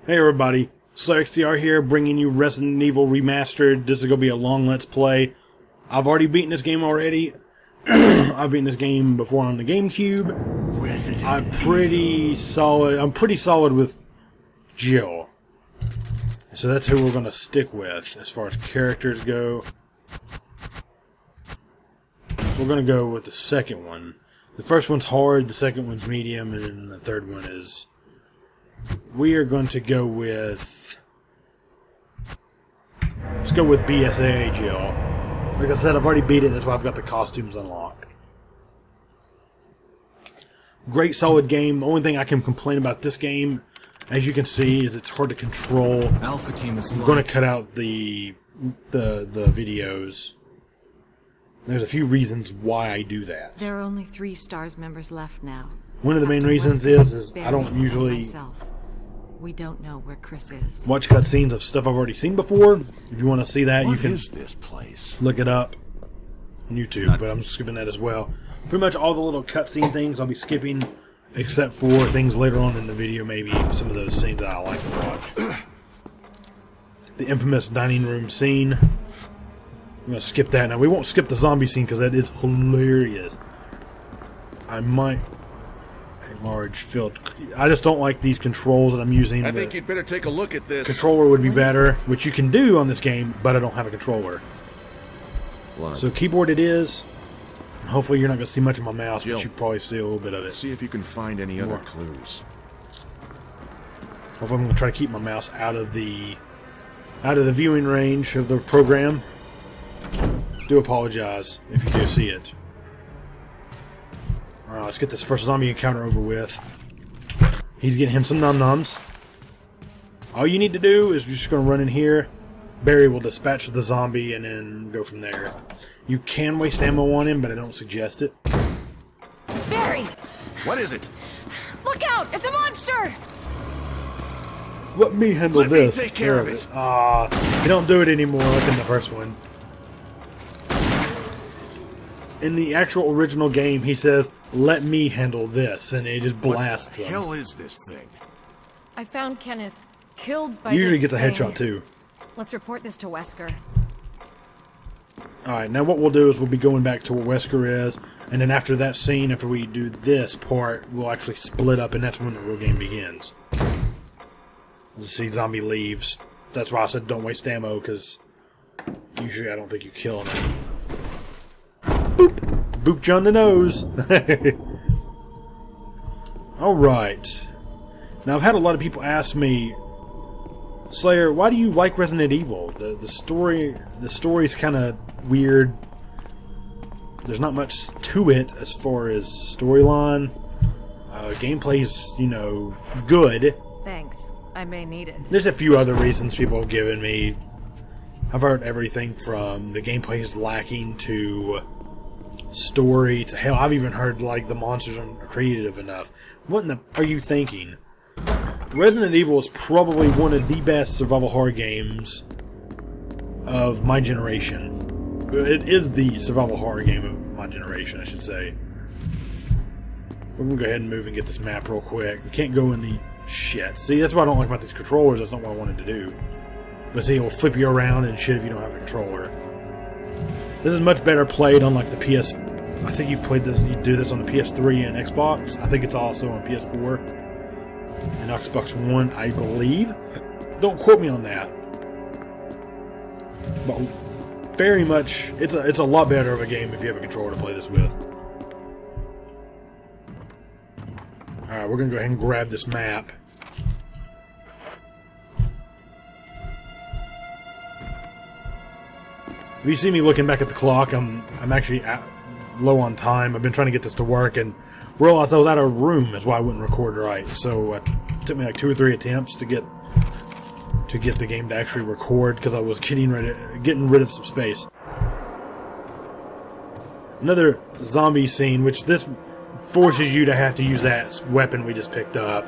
Hey everybody, SlayerXTR here, bringing you Resident Evil Remastered. This is going to be a long Let's Play. I've already beaten this game already. I've beaten this game before on the GameCube. I'm pretty solid with Jill. So that's who we're going to stick with as far as characters go. We're going to go with the second one. The first one's hard, the second one's medium, and then the third one is... We are going to go with... Let's go with BSAA Jill. Like I said, I've already beat it, that's why I've got the costumes unlocked. Great solid game. The only thing I can complain about this game, as you can see, is it's hard to control. Alpha team is I'm going to cut out the videos. There's a few reasons why I do that. There are only 3 STARS members left now. One of the main reasons is I don't usually we don't know where Chris is. watch cutscenes of stuff I've already seen before. If you want to see that, you can this place? look it up on YouTube, but I'm skipping that as well. Pretty much all the little cutscene things I'll be skipping, except for things later on in the video, maybe some of those scenes that I like to watch. The infamous dining room scene. I'm going to skip that. Now, we won't skip the zombie scene because that is hilarious. I might... large field. I just don't like these controls that I'm using. I think you'd better take a look at this. Controller would be better, which you can do on this game, but I don't have a controller. Blood. So keyboard it is. Hopefully you're not going to see much of my mouse, Jill, but you probably see a little bit of it. See if you can find any other clues. Hopefully I'm going to try to keep my mouse out of the viewing range of the program. Do apologize if you do see it. Alright, let's get this first zombie encounter over with. He's getting him some num-nums. All you need to do is you're just going to run in here. Barry will dispatch the zombie and then go from there. You can waste ammo on him, but I don't suggest it. Barry! What is it? Look out! It's a monster! Let me handle this. Let me take care of it. You don't do it anymore like in the first one. In the actual original game, he says, "Let me handle this," and it just blasts him. What the hell is this thing? I found Kenneth killed by Usually this gets a thing. headshot too. Let's report this to Wesker. Alright, now what we'll do is we'll be going back to where Wesker is, and then after that scene, after we do this part, we'll actually split up, and that's when the real game begins. As you see, zombie leaves. That's why I said don't waste ammo, because usually I don't think you kill him. Boop! Booped you on the nose! Alright. Now, I've had a lot of people ask me, Slayer, why do you like Resident Evil? The story's kind of weird. There's not much to it as far as storyline. Gameplay's, you know, good. Thanks. I may need it. There's a few other reasons people have given me. I've heard everything from the gameplay's lacking to story to hell. I've even heard like the monsters aren't creative enough. What in the are you thinking? Resident Evil is probably one of the best survival horror games of my generation. It is the survival horror game of my generation, I should say. We're gonna go ahead and move and get this map real quick. We can't go in the shit. See, that's what I don't like about these controllers. That's not what I wanted to do. But see, it'll flip you around and shit if you don't have a controller. This is much better played on like the PS. I think you do this on the PS3 and Xbox. I think it's also on PS4 and Xbox One, I believe. Don't quote me on that. But very much, it's a lot better of a game if you have a controller to play this with. All right, we're gonna go ahead and grab this map. If you see me looking back at the clock, I'm actually low on time. I've been trying to get this to work and realized I was out of room. That's why I wouldn't record right. So it took me like 2 or 3 attempts to get the game to actually record because I was getting rid of some space. Another zombie scene, which this forces you to have to use that weapon we just picked up.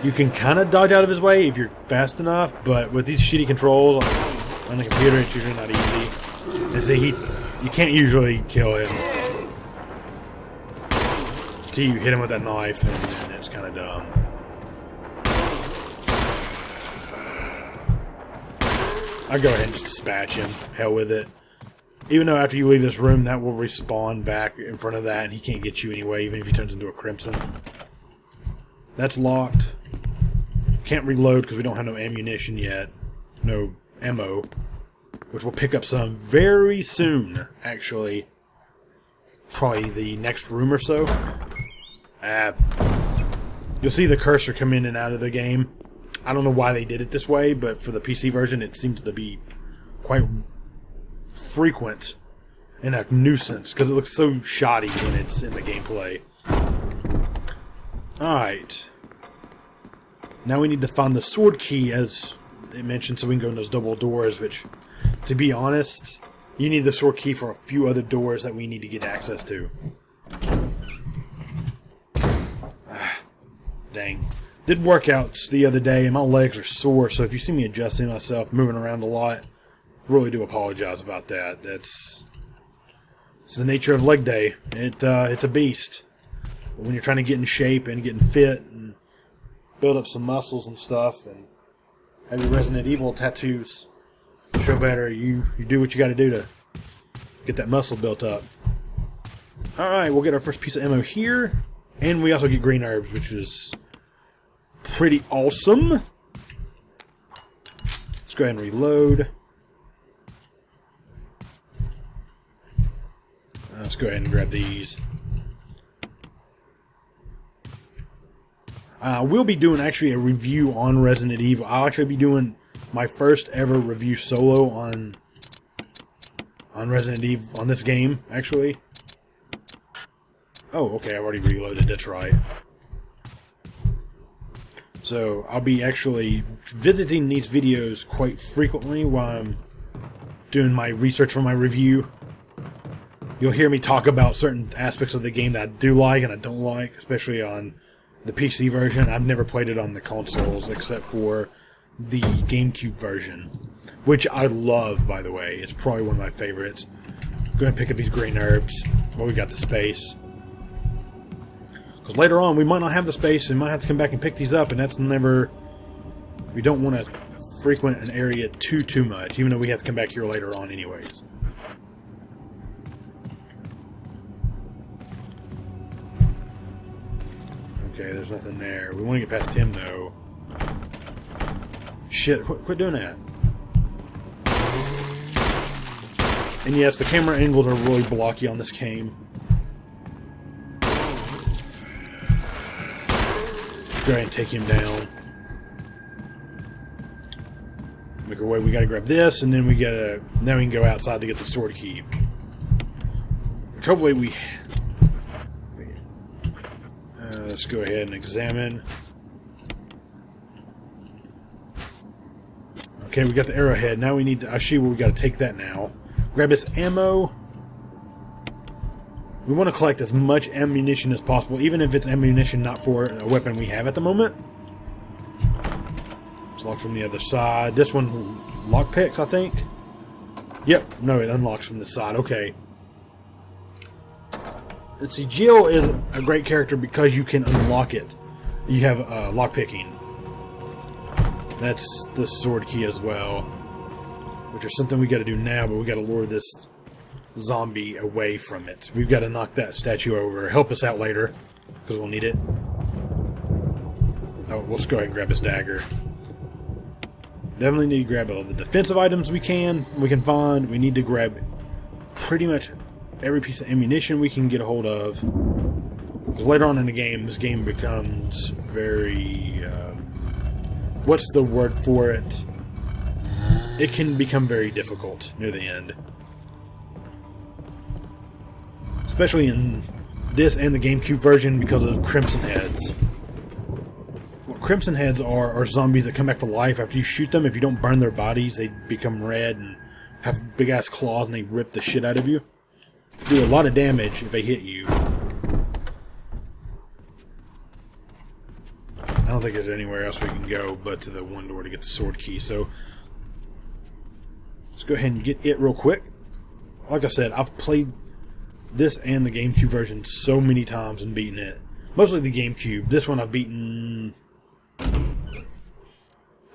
You can kind of dodge out of his way if you're fast enough, but with these shitty controls on the computer, it's usually not easy. And see, you can't usually kill him. until you hit him with that knife, and it's kind of dumb. I'll go ahead and just dispatch him. Hell with it. Even though after you leave this room, that will respawn back in front of that, and he can't get you anyway, even if he turns into a crimson. That's locked. Can't reload because we don't have no ammunition yet. No ammo. Which we'll pick up some very soon, actually. Probably the next room or so. You'll see the cursor come in and out of the game. I don't know why they did it this way, but for the PC version it seems to be quite frequent and a nuisance because it looks so shoddy when it's in the gameplay. Alright. Now we need to find the sword key, as they mentioned, so we can go in those double doors, which, to be honest, you need the sword key for a few other doors that we need to get access to. Dang. Did workouts the other day, and my legs are sore, so if you see me adjusting myself, moving around a lot, really do apologize about that. It's the nature of leg day. It's a beast. But when you're trying to get in shape and getting fit and build up some muscles and stuff, and have your Resident Evil tattoos show better, you do what you got to do to get that muscle built up. Alright, we'll get our first piece of ammo here, and we also get green herbs, which is pretty awesome. Let's go ahead and reload. Let's go ahead and grab these. We'll be doing actually a review on Resident Evil. I'll actually be doing my first ever review solo on Resident Evil, on this game, actually. Oh, okay, I've already reloaded, that's right. So, I'll be actually visiting these videos quite frequently while I'm doing my research for my review. You'll hear me talk about certain aspects of the game that I do like and I don't like, especially on the PC version. I've never played it on the consoles except for the GameCube version, which I love, by the way. It's probably one of my favorites. Go ahead and pick up these green herbs while we got the space. Because later on, we might not have the space and might have to come back and pick these up, and that's never... We don't want to frequent an area too much, even though we have to come back here later on anyways. Okay, there's nothing there. We want to get past him, though. Shit, quit doing that. And yes, the camera angles are really blocky on this game. Go ahead and take him down. Make our way. We gotta grab this, and then we gotta. Now we can go outside to get the sword key. Which hopefully we. Let's go ahead and examine. Okay, we got the arrowhead. Now we need to. I see where we gotta take that now. Grab this ammo. We want to collect as much ammunition as possible, even if it's ammunition not for a weapon we have at the moment. It's locked from the other side. This one lockpicks, I think. Yep, no, it unlocks from this side. Okay. Let's see, Jill is a great character because you can unlock it. You have lockpicking. That's the sword key as well, which is something we got to do now, but we got to lure this zombie away from it. We've got to knock that statue over. Help us out later, because we'll need it. Oh, let's go ahead and grab this dagger. Definitely need to grab all the defensive items we can find. We need to grab pretty much every piece of ammunition we can get a hold of. Because later on in the game, this game becomes very... what's the word for it? It can become very difficult near the end. Especially in this and the GameCube version because of Crimson Heads. What Crimson Heads are zombies that come back to life after you shoot them. If you don't burn their bodies, they become red and have big ass claws and they rip the shit out of you. Do a lot of damage if they hit you. I don't think there's anywhere else we can go but to the one door to get the sword key, so let's go ahead and get it real quick. Like I said, I've played this and the GameCube version so many times and beaten it. Mostly the GameCube. This one I've beaten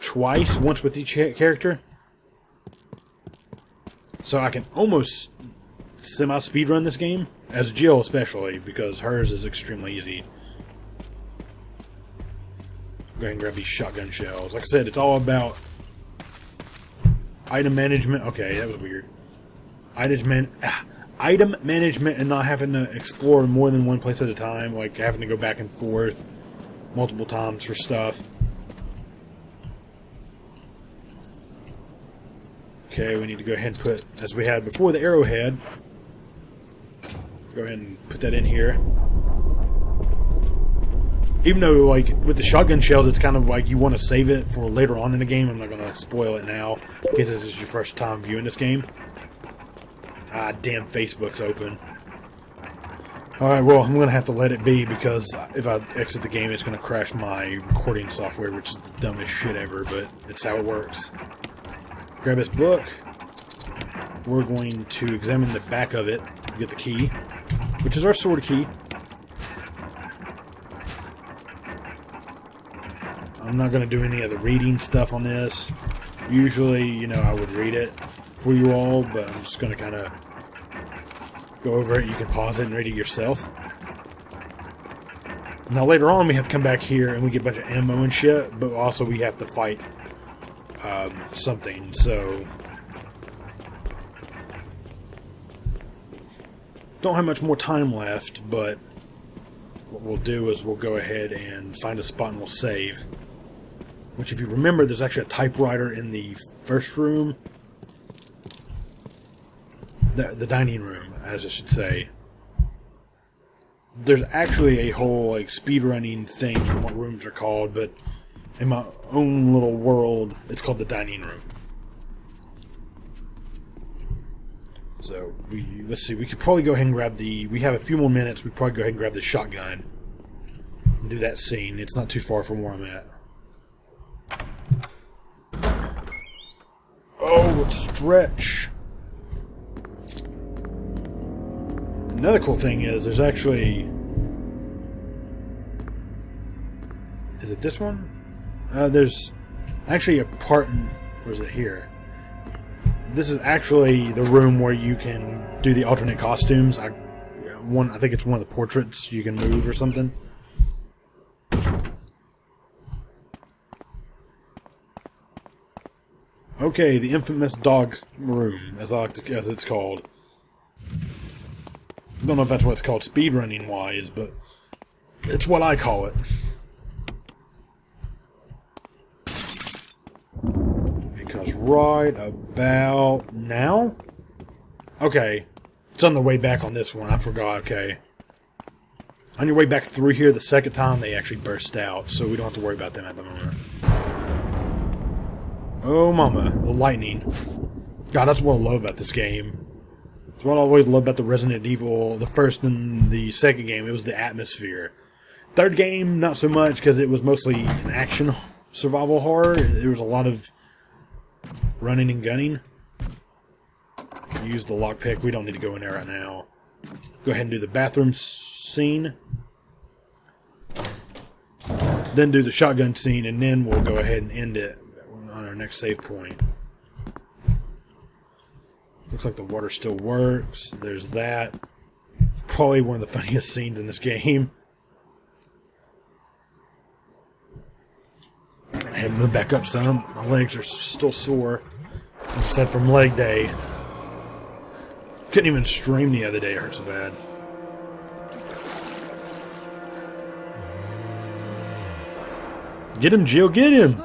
twice, once with each character. So I can almost semi-speedrun this game, as Jill especially, because hers is extremely easy. Go ahead and grab these shotgun shells. Like I said, it's all about item management. Okay, that was weird. Item management and not having to explore more than one place at a time, like having to go back and forth multiple times for stuff. Okay, we need to go ahead and put, as we had before, the arrowhead. Let's go ahead and put that in here. Even though, like, with the shotgun shells, it's kind of like you want to save it for later on in the game. I'm not going to spoil it now, in case this is your first time viewing this game. Ah, damn, Facebook's open. Alright, well, I'm going to have to let it be, because if I exit the game, it's going to crash my recording software, which is the dumbest shit ever, but it's how it works. Grab this book. We're going to examine the back of it, get the key, which is our sword key. I'm not going to do any of the reading stuff on this. Usually, you know, I would read it for you all, but I'm just going to kind of go over it. You can pause it and read it yourself. Now later on we have to come back here and we get a bunch of ammo and shit, but also we have to fight something, so don't have much more time left, but what we'll do is we'll go ahead and find a spot and we'll save. Which, if you remember, there's actually a typewriter in the first room. The dining room, as I should say. There's actually a whole, like, speedrunning thing, what rooms are called, but in my own little world, it's called the dining room. So, let's see, we could probably go ahead and grab we have a few more minutes, we could probably go ahead and grab the shotgun and do that scene. It's not too far from where I'm at. Oh, it's stretch. Another cool thing is there's actually... Is it this one? There's actually a part... Where is it here? This is actually the room where you can do the alternate costumes. I think it's one of the portraits you can move or something. Okay, the infamous dog room, as it's called. I don't know if that's what it's called speedrunning wise, but it's what I call it. Because right about now? Okay, it's on the way back on this one, I forgot, okay. On your way back through here, the second time they actually burst out, so we don't have to worry about them at the moment. Oh mama, the lightning. God, that's what I love about this game. It's what I always loved about the Resident Evil, the first and the second game. It was the atmosphere. Third game, not so much, because it was mostly an action survival horror. There was a lot of running and gunning. Use the lockpick. We don't need to go in there right now. Go ahead and do the bathroom scene. Then do the shotgun scene, and then we'll go ahead and end it on our next save point. Looks like the water still works. There's that. Probably one of the funniest scenes in this game. Go ahead and move back up some. My legs are still sore. Like I said, from leg day. Couldn't even stream the other day. It hurt so bad. Get him, Jill, get him!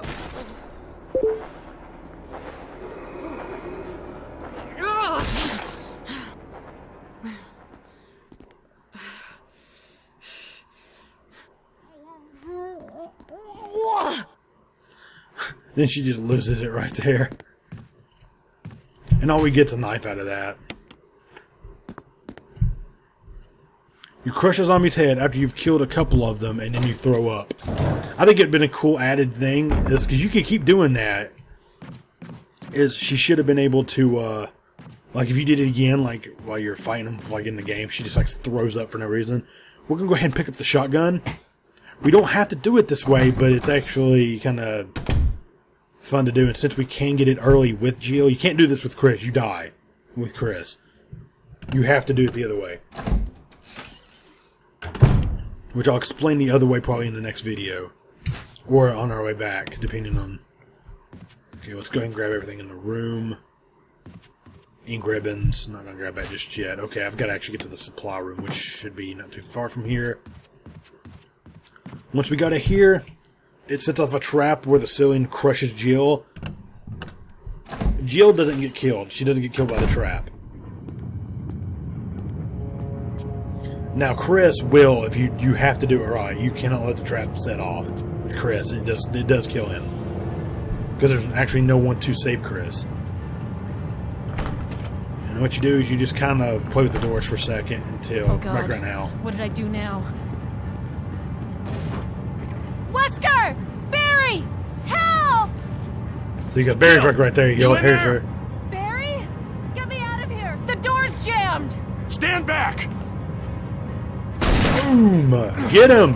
Then she just loses it right there. And all we get's a knife out of that. You crush a zombie's head after you've killed a couple of them, and then you throw up. I think it'd been a cool added thing, is because you can keep doing that. Is she should have been able to, like if you did it again, like while you're fighting them, like in the game, she just like throws up for no reason. We're gonna go ahead and pick up the shotgun. We don't have to do it this way, but it's actually kind of fun to do. And since we can get it early with Jill, you can't do this with Chris, you die. with Chris. You have to do it the other way. Which I'll explain the other way probably in the next video. Or on our way back, depending on... Okay, let's go ahead and grab everything in the room. Ink ribbons. Not going to grab that just yet. Okay, I've got to actually get to the supply room, which should be not too far from here. Once we got to here, it sets off a trap where the ceiling crushes Jill. Jill doesn't get killed. She doesn't get killed by the trap. Now Chris will, if you have to do it right. You cannot let the trap set off with Chris. It does kill him. Because there's actually no one to save Chris. And what you do is you just kind of play with the doors for a second until right now. What did I do now? Wesker! Barry! Help! So you got Barry's right there. You go, here's her. Barry? Get me out of here! The door's jammed! Stand back! Boom! Get him!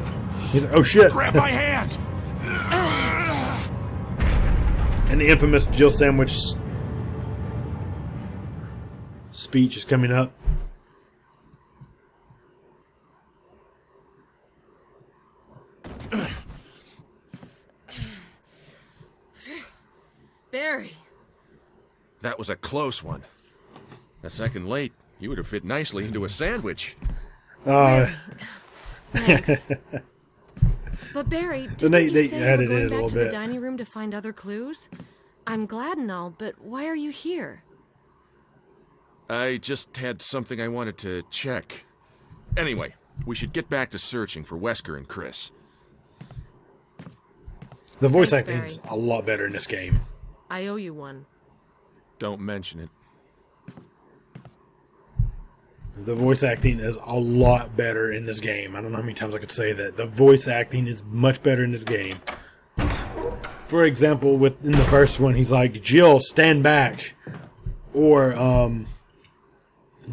He's like, oh shit! Grab my hand! And the infamous Jill Sandwhich speech is coming up. Barry. That was a close one. A second late, you would have fit nicely into a sandwich. Thanks. But Barry, didn't they you say added you were it a going back little to bit. the dining room to find other clues? I'm glad and all, but why are you here? I just had something I wanted to check. Anyway, we should get back to searching for Wesker and Chris. The voice Thanks, acting's Barry. a lot better in this game. I owe you one. Don't mention it. The voice acting is a lot better in this game. I don't know how many times I could say that. The voice acting is much better in this game. For example, in the first one, he's like, Jill, stand back. Or,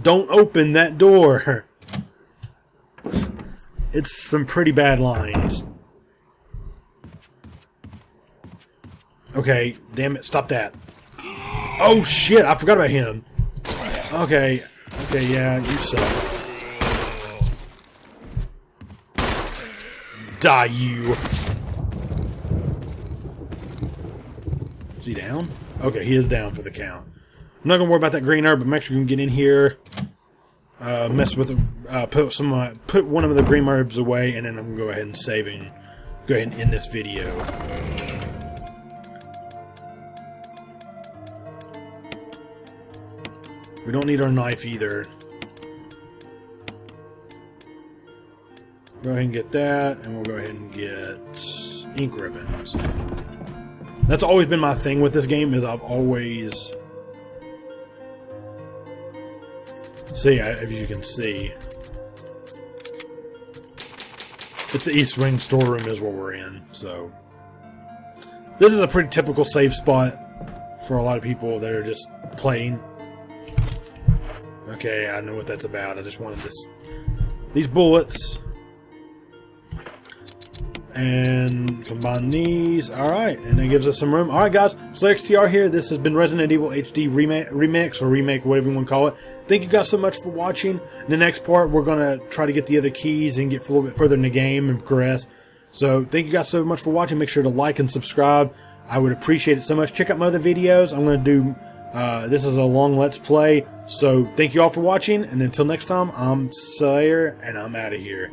don't open that door. It's some pretty bad lines. Okay, damn it, stop that. Oh shit, I forgot about him. Okay, yeah, you suck. Die, you. Is he down? Okay, he is down for the count. I'm not gonna worry about that green herb, but make sure you can get in here, mess with, put one of the green herbs away, and then I'm gonna go ahead and save and go ahead and end this video. We don't need our knife either. Go ahead and get that, and we'll go ahead and get ink ribbons. That's always been my thing with this game, is I've always... See, if you can see. It's the East Ring storeroom is where we're in, so... This is a pretty typical save spot for a lot of people that are just playing. Okay, I know what that's about. I just wanted these bullets. And combine these. Alright, and it gives us some room. Alright guys, so XTR here. This has been Resident Evil HD Remix, or Remake, whatever you want to call it. Thank you guys so much for watching. In the next part, we're going to try to get the other keys and get a little bit further in the game and progress. So, thank you guys so much for watching. Make sure to like and subscribe. I would appreciate it so much. Check out my other videos. I'm going to do... this is a long Let's Play. So, thank you all for watching. And until next time, I'm Slayer, and I'm out of here.